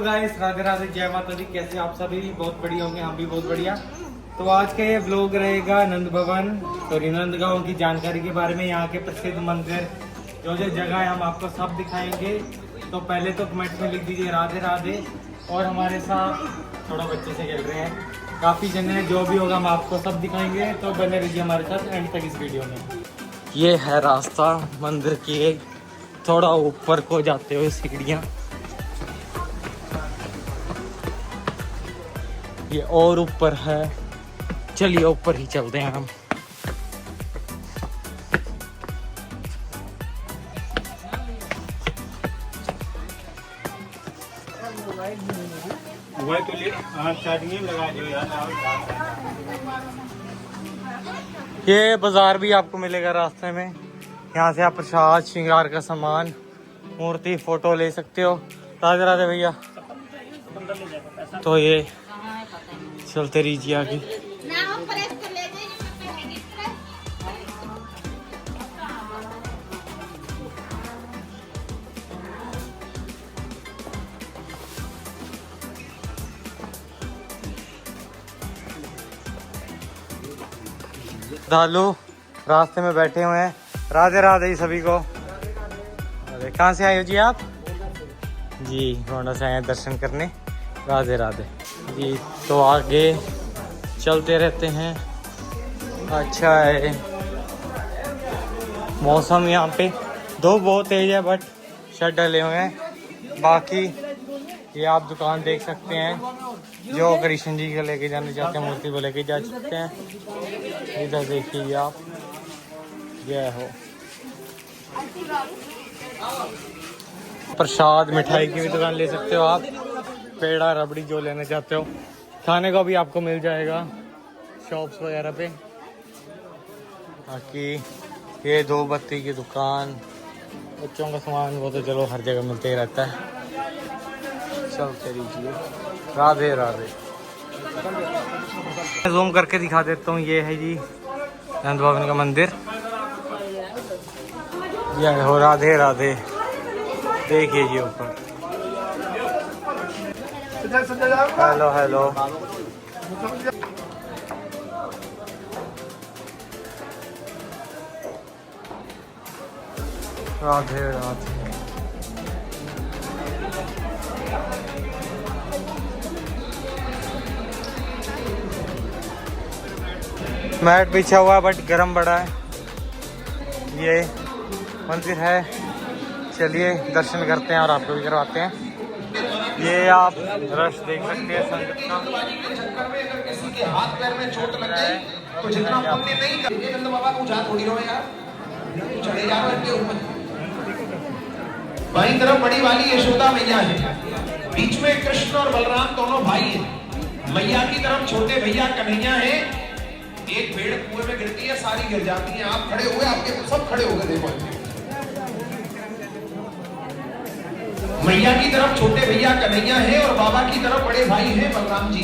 Guys Radhe Radhe, जय माता दी। कैसे आप सभी? बहुत बढ़िया होंगे, हम भी बहुत बढ़िया। तो आज का ये व्लॉग रहेगा नंद भवन सॉरी नंदगांव की जानकारी के बारे में। यहाँ के प्रसिद्ध मंदिर, जो जो जगह है, हम आपको सब दिखाएंगे। तो पहले तो कमेंट में लिख दीजिए राधे राधे। और हमारे साथ थोड़ा बच्चे से खेल रहे हैं, काफ़ी जने हैं। जो भी होगा हम आपको सब दिखाएंगे, तो बने रहिए हमारे साथ एंड तक इस वीडियो में। ये है रास्ता मंदिर की, थोड़ा ऊपर को जाते हुए सीढ़ियाँ। ये और ऊपर है, चलिए ऊपर ही चलते हैं हम। ये बाजार भी आपको मिलेगा रास्ते में। यहाँ से आप प्रसाद, श्रृंगार का सामान, मूर्ति, फोटो ले सकते हो। राधे राधे भैया। तो ये चलते रहिए आगे। दालू रास्ते में बैठे हुए हैं। राधे राधे सभी को। अरे कहाँ से आए हो जी आप? जी गोंडा से आए हैं दर्शन करने। राधे राधे जी। तो आगे चलते रहते हैं। अच्छा है मौसम, यहाँ पे धूप बहुत तेज है बट शर्ट डले हुए हैं। बाकी ये आप दुकान देख सकते हैं, जो कृष्ण जी को लेके जाने चाहते हैं, मूर्ति को लेके जा सकते हैं। इधर देखिए आप, जय हो। प्रसाद, मिठाई की भी दुकान ले सकते हो आप। पेड़ा, रबड़ी, जो लेना चाहते हो। खाने का भी आपको मिल जाएगा शॉप्स वगैरह पे। बाकी ये धूप बत्ती की दुकान, बच्चों का सामान, वो तो चलो हर जगह मिलते ही रहता है। चलते रहिए। राधे राधे। जूम करके दिखा देता हूँ। ये है जी नंद भवन का मंदिर। जय हो। राधे राधे। देखिए जी ऊपर। Hello hello. Radhe Radhe. Mat बिछा हुआ है बट गर्म बड़ा है। ये मंदिर है, चलिए दर्शन करते हैं और आपको भी करवाते हैं। ये आप रश देख सकते हैं संगत का। किसी के हाथ पैर में चोट लग जाए तो जितना पुण्य नहीं करते। नंद बाबा को उठा थोड़ी रहो यार, चढ़े जा रहे के ऊपर। बाईं तरफ बड़ी वाली यशोदा मैया है, बीच में कृष्ण और बलराम दोनों भाई हैं। मैया की तरफ छोटे भैया कन्हैया है। एक भेड़ कुएं में गिरती है, सारी गिर जाती है। आप खड़े हुए, आपके सब खड़े हो गए। देखो मैया की तरफ छोटे भैया कन्हैया है और बाबा की तरफ बड़े भाई हैं बलराम जी।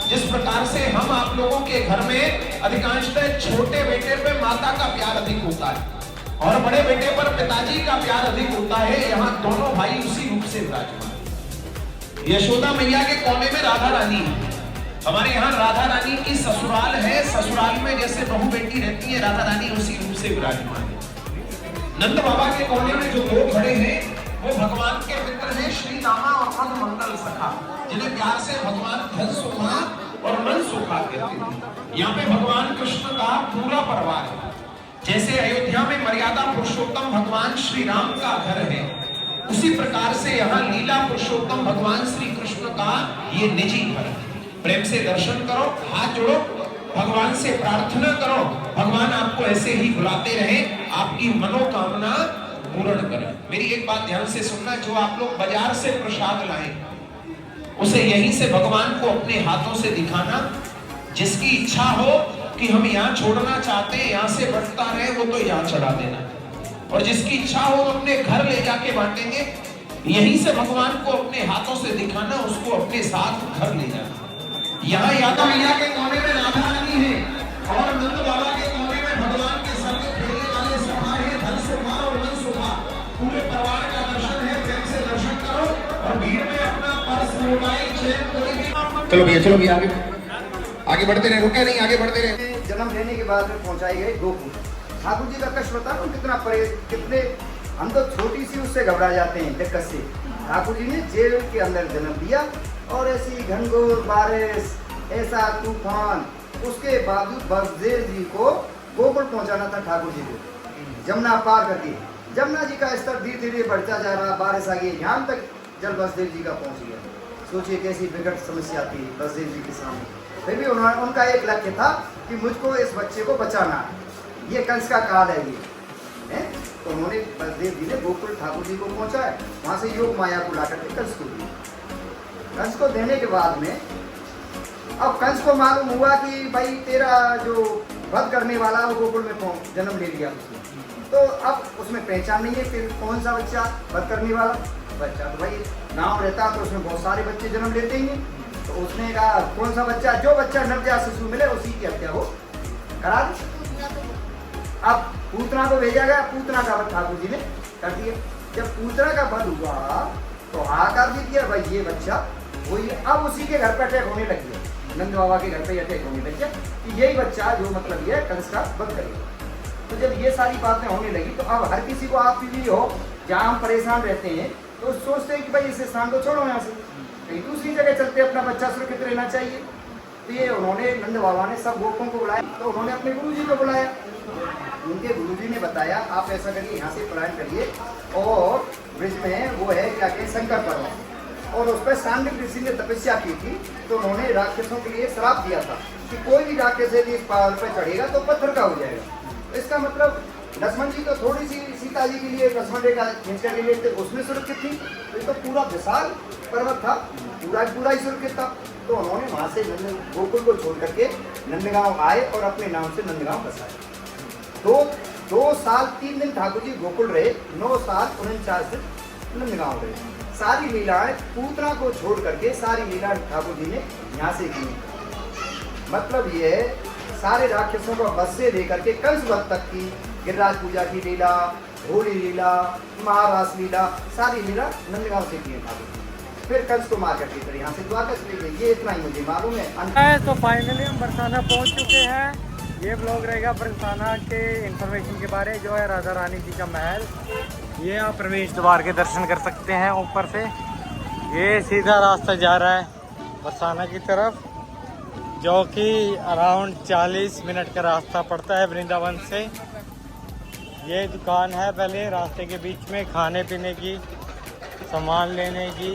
जिस प्रकार से हम आप लोगों के घर में अधिकांशतः छोटे बेटे पे माता का प्यार अधिक होता है और बड़े बेटे पर पिताजी का प्यार अधिक होता है, यहाँ दोनों भाई उसी रूप से विराजमान। यशोदा मैया के कोने में राधा रानी है। हमारे यहाँ राधा रानी की ससुराल है। ससुराल में जैसे बहू बेटी रहती है, राधा रानी उसी रूप से विराजमान है। नंद बाबा के कोने में जो दो खड़े हैं वो भगवान के मित्र हैं, श्री रामा और मन मंगल सखा, जिन्हें प्यार से भगवान धन सुखा और मन सुखा कहते हैं। यहाँ पे भगवान कृष्ण का पूरा परिवार है। जैसे अयोध्या में मर्यादा पुरुषोत्तम भगवान श्री राम का घर है, उसी प्रकार से यहाँ लीला पुरुषोत्तम भगवान श्री कृष्ण का ये निजी घर है। प्रेम से दर्शन करो, हाथ जोड़ो, भगवान से प्रार्थना करो, भगवान आपको ऐसे ही बुलाते रहे, आपकी मनोकामना पूर्ण करें। मेरी एक बात ध्यान से सुनना, जो आप लोग बाजार से प्रसाद लाएं, उसे यहीं से भगवान को अपने हाथों से दिखाना। जिसकी इच्छा हो कि हम यहाँ छोड़ना चाहते हैं, यहाँ से बंटता रहे, वो तो यहाँ चढ़ा देना। और जिसकी इच्छा हो अपने घर ले जाके बांटेंगे, यहीं से भगवान को अपने हाथों से दिखाना, उसको अपने साथ घर ले जाना। यहाँ यादव मैया के कोने में राधा रानी है और नंद बाबा के कोने में भगवान के संग खेलने वाले सखा है, धन सुखा और मन सुखा। पूरे परिवार का दर्शन है, प्रेम से दर्शन करो और भीड़ में अपना पर्स मोबाइल चैन कोई भी। चलो भैया आगे आगे बढ़ते रहे, रुके नहीं, आगे बढ़ते रहे। जन्म लेने के बाद में पहुंचाई गई गोकुल। ठाकुर जी का कष्ट बताओ कितना कितने, हम तो छोटी सी उससे घबरा जाते हैं दिक्कत से। ठाकुर जी ने जेल के अंदर जन्म लिया और ऐसी घनघोर बारिश, ऐसा तूफान, उसके बावजूद बसदेव जी को गोकुल पहुंचाना था ठाकुर जी को, जमुना पार करके। जमुना जी का स्तर धीरे धीरे बढ़ता जा रहा, बारिश आ गई, यहाँ तक जल बसदेव जी का पहुंच गया। सोचिए कैसी विकट समस्या थी बसदेव जी के सामने। फिर भी उनका एक लक्ष्य था कि मुझको इस बच्चे को बचाना है, ये कंस का काल है ये है? तो उन्होंने बलदेव जी ने गोकुल ठाकुर जी को पहुंचाया, वहां से योग माया को ला करके कंस को दिया। कंस को देने के बाद में अब कंस को मालूम हुआ कि भाई तेरा जो वध करने वाला वो गोकुल में जन्म ले लिया उसने, तो अब उसमें पहचान नहीं है फिर कौन सा बच्चा वध करने वाला बच्चा। तो भाई गाँव रहता तो उसमें बहुत सारे बच्चे जन्म लेते ही हैं, तो उसने कहा कौन सा बच्चा, जो बच्चा नवजात शिशु मिले उसी की हत्या हो करा दी। अब पूतना को भेजा गया, पूतना का वध ठाकुर जी ने कर दिया। जब पूतना का वध हुआ तो हाहाकार भी किया भाई ये बच्चा वही। अब उसी के घर पर अटैक होने लग गया, नंद बाबा के घर पे अटैक होने लग गया कि यही बच्चा जो मतलब ये कंस का वध करेगा। तो जब ये सारी बातें होने लगी तो अब हर किसी को आप भी हो जहाँ हम परेशान रहते हैं तो सोचते हैं कि भाई इस स्थान को छोड़ो, यहाँ से कहीं दूसरी जगह चलते, अपना बच्चा सुरक्षित रहना चाहिए। तो ये उन्होंने नंद बाबा ने सब गोपों को बुलाया, तो उन्होंने अपने गुरु जी को बुलाया। उनके गुरु जी ने बताया आप ऐसा करिए, यहाँ से पलायन करिए, और ब्रिज में वो है क्या कहते शंकर पर्वत, और उस पर सांडिक ऋषि ने तपस्या की थी। तो उन्होंने राक्षसों के लिए श्राप दिया था कि कोई भी राक्षस यदि इस पहाड़ पर चढ़ेगा तो पत्थर का हो जाएगा। तो इसका मतलब लक्ष्मण जी तो थोड़ी सी सीता जी के लिए लक्ष्मण रेखा खींच कर लिए थे, उसमें सुरक्षित थी। तो ये तो पूरा विशाल पर्वत था, पूरा ही सुरक्षित था। तो उन्होंने वहाँ से गोकुल को छोड़ करके नंदगांव आए और अपने नाम से नंदगांव बसाए। 2 साल 3 दिन ठाकुर जी गोकुल रहे, 9 साल 49 दिन नंदगांव रहे। सारी लीलाएं पूतना को छोड़ करके सारी लीला ठाकुर जी ने यहाँ से की। मतलब ये सारे राक्षसों को बस से लेकर के कंस वध तक की गिरिराज पूजा की लीला, होली लीला, महारास लीला, सारी लीला नंदगांव से की है ठाकुर जी। फिर कंस को मार करके फिर यहाँ से द्वारका चले गए। ये इतना ही मुझे मालूम है। तो फाइनली हम बरसाना पहुंच चुके हैं। ये ब्लॉग रहेगा बरसाना के इंफॉर्मेशन के बारे में, जो है राधा रानी जी का महल। ये आप प्रवेश द्वार के दर्शन कर सकते हैं ऊपर से। ये सीधा रास्ता जा रहा है बरसाना की तरफ, जो कि अराउंड 40 मिनट का रास्ता पड़ता है वृंदावन से। ये दुकान है पहले रास्ते के बीच में खाने पीने की, सामान लेने की।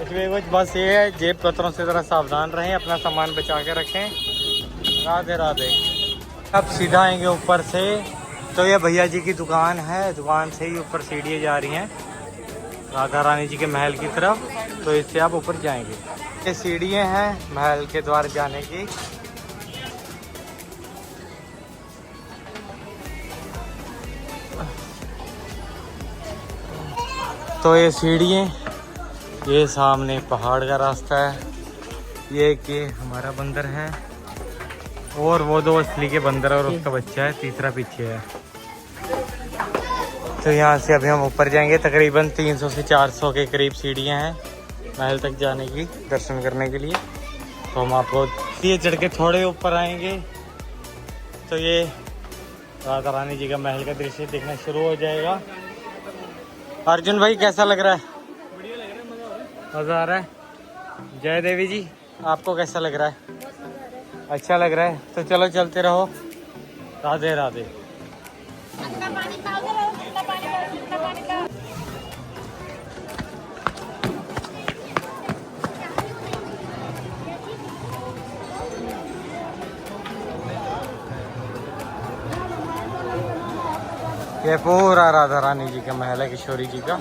इसमें बस ये है जेब कतरों से ज़रा सावधान रहें, अपना सामान बचा के रखें। राधे राधे। अब सीधा आएंगे ऊपर से तो ये भैया जी की दुकान है, दुकान से ही ऊपर सीढ़ियाँ जा रही हैं राधा रानी जी के महल की तरफ। तो इससे आप ऊपर जाएंगे। ये सीढ़ियाँ हैं महल के द्वार जाने की। तो ये सीढ़ियाँ, ये सामने पहाड़ का रास्ता है। ये कि हमारा बंदर है और वो 2 असली के बंदर और उसका बच्चा है, तीसरा पीछे है। तो यहाँ से अभी हम ऊपर जाएंगे। तकरीबन 300 से 400 के करीब सीढ़ियाँ हैं महल तक जाने की, दर्शन करने के लिए। तो हम आपको ये चढ़ के थोड़े ऊपर आएंगे तो ये राधा रानी जी का महल का दृश्य देखना शुरू हो जाएगा। अर्जुन भाई कैसा लग रहा है? बढ़िया लग रहा है, मज़ा आ रहा है। जय देवी जी, आपको कैसा लग रहा है? अच्छा लग रहा है। तो चलो चलते रहो। राधे राधे। ये पूरा राधा रानी जी का महल है, किशोरी जी का।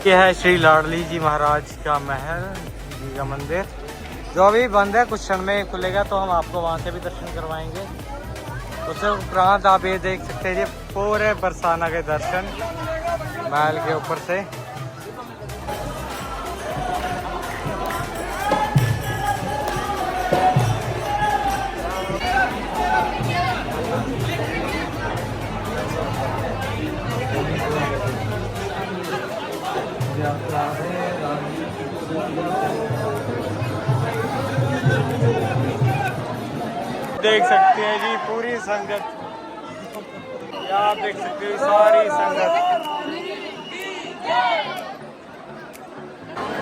ये है श्री लाडली जी महाराज का महल जी का मंदिर, जो अभी बंद है, कुछ क्षण में खुलेगा। तो हम आपको वहाँ से भी दर्शन करवाएंगे। उससे उपरांत आप ये देख सकते हैं पूरे बरसाना के दर्शन महल के ऊपर से। देख सकते हैं जी पूरी संगत, ये आप देख सकते हो सारी संगत।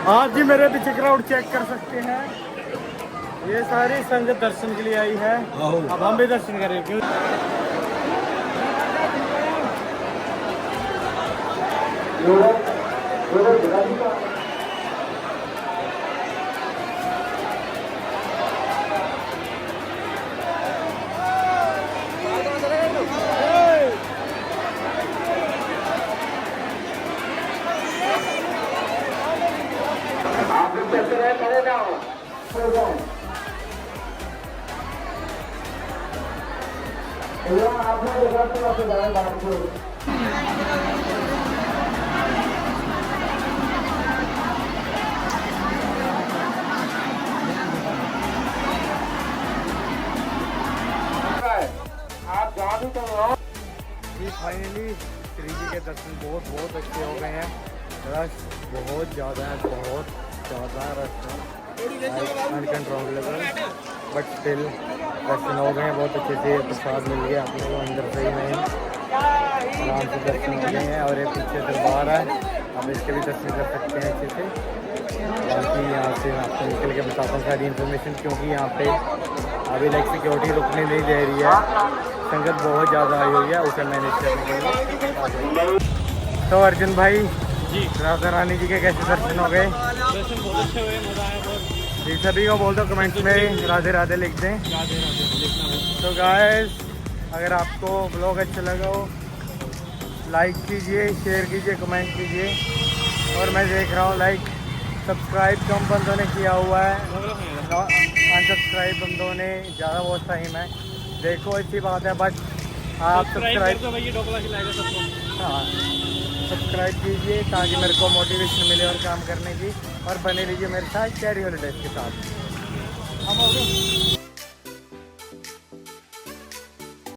आप जी मेरे पीछे क्राउड चेक कर सकते हैं, ये सारी संगत दर्शन के लिए आई है। अब हम भी दर्शन करें क्यों। फाइनली श्री जी के दर्शन बहुत अच्छे हो गए हैं। रश बहुत ज़्यादा है, बहुत ज़्यादा रश है, अनकंट्रोलेबल, बट स्टिल दर्शन हो गए हैं बहुत अच्छे से। प्रसाद मिल गया आप लोगों को अंदर से ही नहीं, आराम से दर्शन हो गए हैं। और ये पीछे दरबार है, आप इसके भी दर्शन कर सकते हैं अच्छे से। बाकी यहाँ से मैं आपको निकल के बताता हूँ सारी इन्फॉर्मेशन, क्योंकि यहाँ पे अभी लाइक सिक्योरिटी रुकने नहीं दे रही है, संगत बहुत ज़्यादा आई हुई है, उसे मैनेज करने के लिए। तो अर्जुन भाई जी, राधा रानी जी के कैसे दर्शन हो गए? दर्शन बहुत अच्छे हुए, मजा आया बहुत। जी सभी को बोल दो कमेंट्स में राधे राधे लिख दें। राधे राधे लिखना है। तो गाइस अगर आपको ब्लॉग अच्छा लगा हो लाइक कीजिए, शेयर कीजिए, कमेंट कीजिए। और मैं देख रहा हूँ लाइक सब्सक्राइब कम बंदों ने किया हुआ है, अनसब्सक्राइब बंदों ने ज़्यादा बहुत टाइम है। देखो अच्छी बात है, बट आप सब्सक्राइब तो भैया ढोकला खिलाएगा सबको। हाँ सब्सक्राइब कीजिए ताकि मेरे को मोटिवेशन मिले और काम करने की। और बने लीजिए मेरे साथ कैरी हॉलीडेज के साथ। हम हो गए।